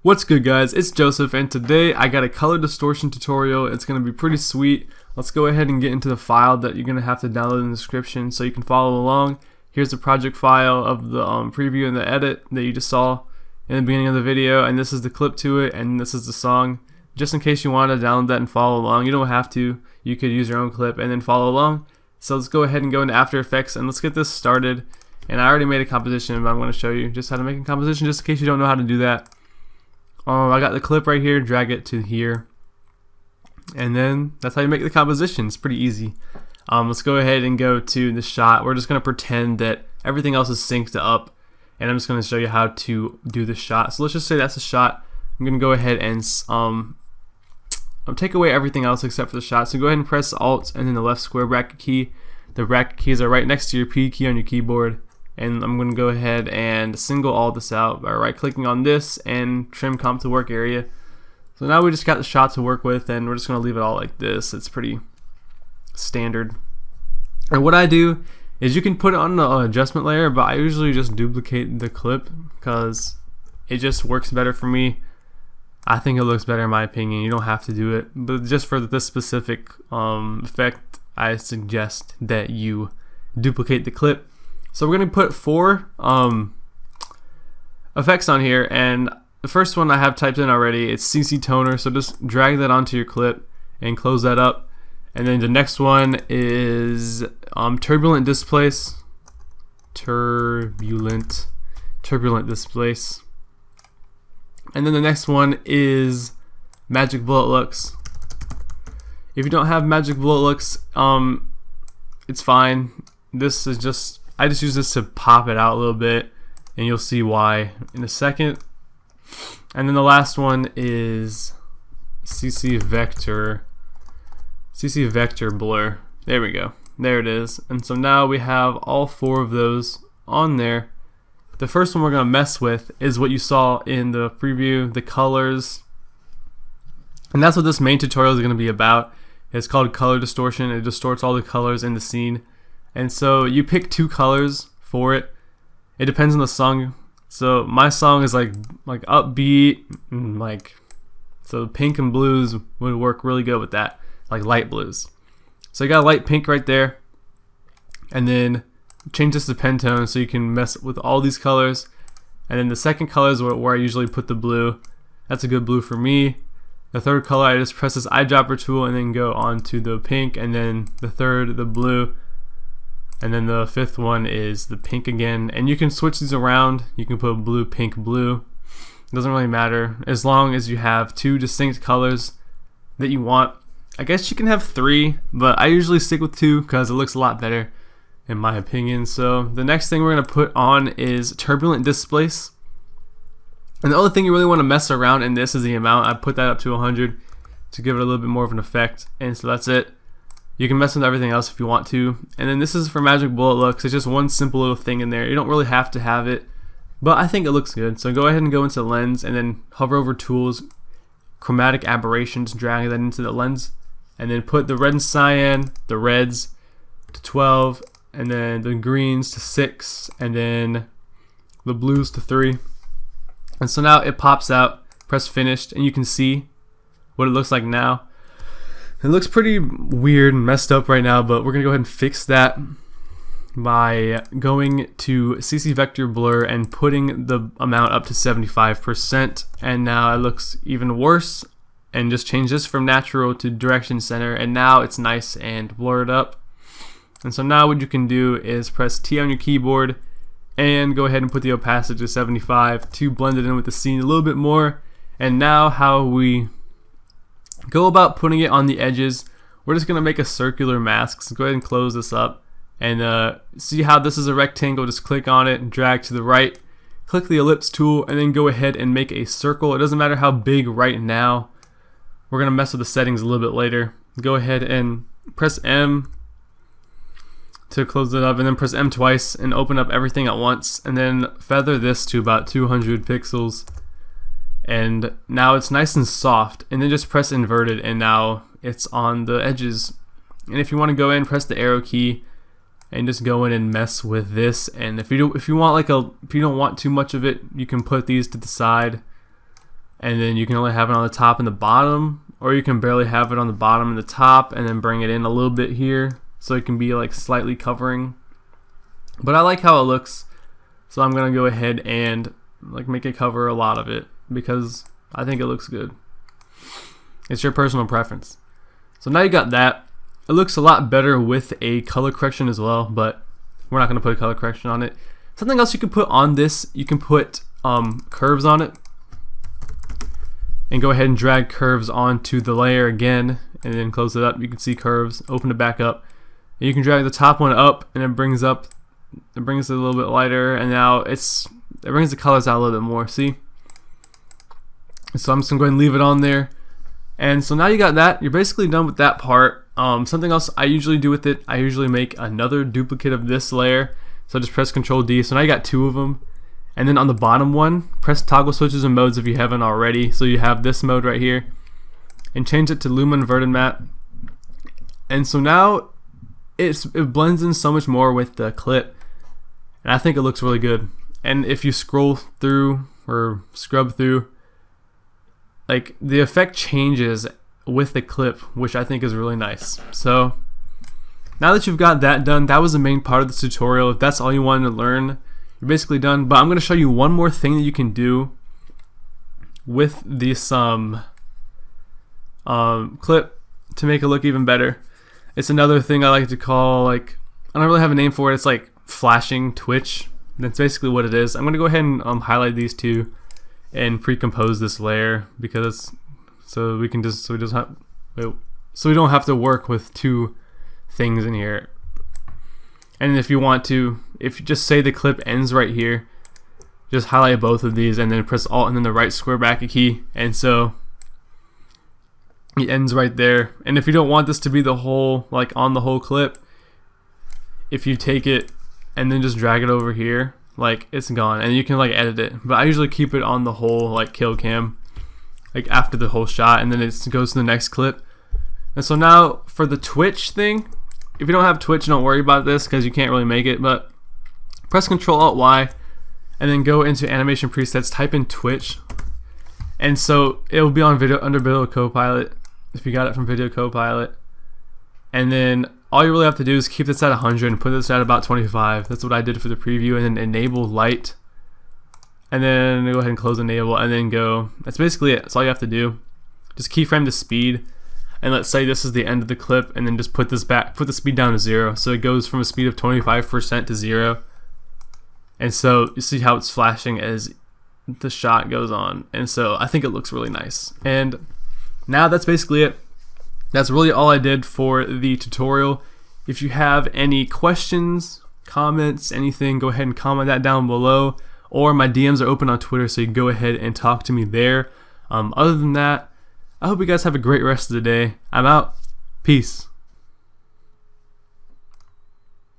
What's good, guys? It's Joseph, and today I got a color distortion tutorial. It's going to be pretty sweet. Let's go ahead and get into the file that you're going to have to download in the description so you can follow along. Here's the project file of the preview and the edit that you just saw in the beginning of the video, and this is the clip to it, and this is the song. Just in case you want to download that and follow along, you don't have to. You could use your own clip and then follow along. So let's go ahead and go into After Effects and let's get this started. And I already made a composition, but I'm going to show you just how to make a composition just in case you don't know how to do that. I got the clip right here, drag it to here, and then that's how you make the composition. It's pretty easy. Let's go ahead and go to the shot. We're just going to pretend that everything else is synced up, and I'm just going to show you how to do the shot. So let's just say that's a shot. I'm going to go ahead and take away everything else except for the shot. So go ahead and press Alt and then the left square bracket key. The bracket keys are right next to your P key on your keyboard. And I'm going to go ahead and single all this out by right clicking on this and trim comp to work area. So now we just got the shot to work with, and we're just going to leave it all like this. It's pretty standard. And what I do is you can put it on the adjustment layer, but I usually just duplicate the clip because it just works better for me. I think it looks better in my opinion. You don't have to do it, but just for this specific effect, I suggest that you duplicate the clip. So we're going to put 4 effects on here, and the first one I have typed in already. It's CC Toner, so just drag that onto your clip and close that up. And then the next one is Turbulent Displace. Turbulent Displace. And then the next one is Magic Bullet Looks. If you don't have Magic Bullet Looks, it's fine. This is just, I just use this to pop it out a little bit, and you'll see why in a second. And then the last one is CC Vector Blur. There we go. There it is. And so now we have all 4 of those on there. The first one we're going to mess with is what you saw in the preview, the colors. And that's what this main tutorial is going to be about. It's called Color Distortion. It distorts all the colors in the scene. And so you pick 2 colors for it. It depends on the song. So my song is like upbeat, and so pink and blues would work really good with that, like light blues. So you got a light pink right there, and then change this to Pentone so you can mess with all these colors. And then the second color is where I usually put the blue. That's a good blue for me. The third color, I just press this eyedropper tool and then go on to the pink, and then the third, the blue. And then the 5th one is the pink again. And you can switch these around. You can put blue, pink, blue. It doesn't really matter as long as you have 2 distinct colors that you want. I guess you can have 3, but I usually stick with 2 because it looks a lot better in my opinion. So the next thing we're going to put on is Turbulent Displace. And the other thing you really want to mess around in this is the amount. I put that up to 100 to give it a little bit more of an effect. And so that's it. You can mess with everything else if you want to. And then this is for Magic Bullet Looks. It's just one simple little thing in there. You don't really have to have it, but I think it looks good. So go ahead and go into Lens and then hover over Tools, Chromatic Aberration, drag that into the lens, and then put the red and cyan, the reds to 12, and then the greens to 6, and then the blues to 3. And so now it pops out. Press Finished, and you can see what it looks like now. It looks pretty weird and messed up right now, but we're going to go ahead and fix that by going to CC Vector Blur and putting the amount up to 75%. And now it looks even worse. And just change this from natural to direction center, and now it's nice and blurred up. And so now what you can do is press T on your keyboard and go ahead and put the opacity to 75 to blend it in with the scene a little bit more. And now how we go about putting it on the edges, we're just going to make a circular mask. So go ahead and close this up, and see how this is a rectangle. Just click on it and drag to the right, click the Ellipse Tool, and then go ahead and make a circle. It doesn't matter how big right now. We're going to mess with the settings a little bit later. Go ahead and press M to close it up, and then press M twice and open up everything at once, and then feather this to about 200 pixels. And now it's nice and soft, and then just press inverted, and now it's on the edges. And if you want to go in, press the arrow key and just go in and mess with this. And if you don't want too much of it, you can put these to the side and then you can only have it on the top and the bottom, or you can barely have it on the bottom and the top and then bring it in a little bit here so it can be like slightly covering. But I like how it looks, so I'm gonna go ahead and like make it cover a lot of it because I think it looks good. It's your personal preference. So now you got that. It looks a lot better with a color correction as well, but we're not gonna put a color correction on it. Something else you can put on this, you can put curves on it, and go ahead and drag curves onto the layer again, and then close it up. You can see curves, open it back up, and you can drag the top one up, and it brings it a little bit lighter, and now it brings the colors out a little bit more. See? So I'm just gonna go ahead and leave it on there, and so now you got that. You're basically done with that part. Something else I usually do with it, I usually make another duplicate of this layer. So just press Ctrl D. So now you got two of them. And then on the bottom one, press toggle switches and modes if you haven't already. So you have this mode right here. And change it to Luma Inverted Matte. And so now it blends in so much more with the clip. And I think it looks really good. And if you scroll through or scrub through, like the effect changes with the clip, which I think is really nice. So now that you've got that done, that was the main part of this tutorial. If that's all you wanted to learn, you're basically done. But I'm going to show you one more thing that you can do with this clip to make it look even better. It's another thing I like to call, like, I don't really have a name for it. It's like flashing Twitch. That's basically what it is. I'm going to go ahead and highlight these two and pre-compose this layer because so we don't have to work with two things in here. And if you want to, if you just say the clip ends right here, just highlight both of these and then press Alt and then the right square bracket key, and so it ends right there. And if you don't want this to be the whole, like on the whole clip, if you take it and then just drag it over here, like it's gone, and you can like edit it. But I usually keep it on the whole like kill cam, like after the whole shot, and then it goes to the next clip. And so now for the Twitch thing, if you don't have Twitch, don't worry about this because you can't really make it, but press Ctrl Alt Y and then go into animation presets, type in Twitch, and so it will be on under Video Copilot if you got it from Video Copilot. And then all you really have to do is keep this at 100 and put this at about 25. That's what I did for the preview, and then enable light, and then go ahead and close enable, and then go. That's basically it. That's all you have to do. Just keyframe the speed. And let's say this is the end of the clip, and then just put the speed down to 0, so it goes from a speed of 25% to 0. And so you see how it's flashing as the shot goes on, and so I think it looks really nice. And now that's basically it. That's really all I did for the tutorial. If you have any questions, comments, anything, go ahead and comment that down below, or my DMs are open on Twitter, so you can go ahead and talk to me there. Other than that, I hope you guys have a great rest of the day. I'm out. Peace.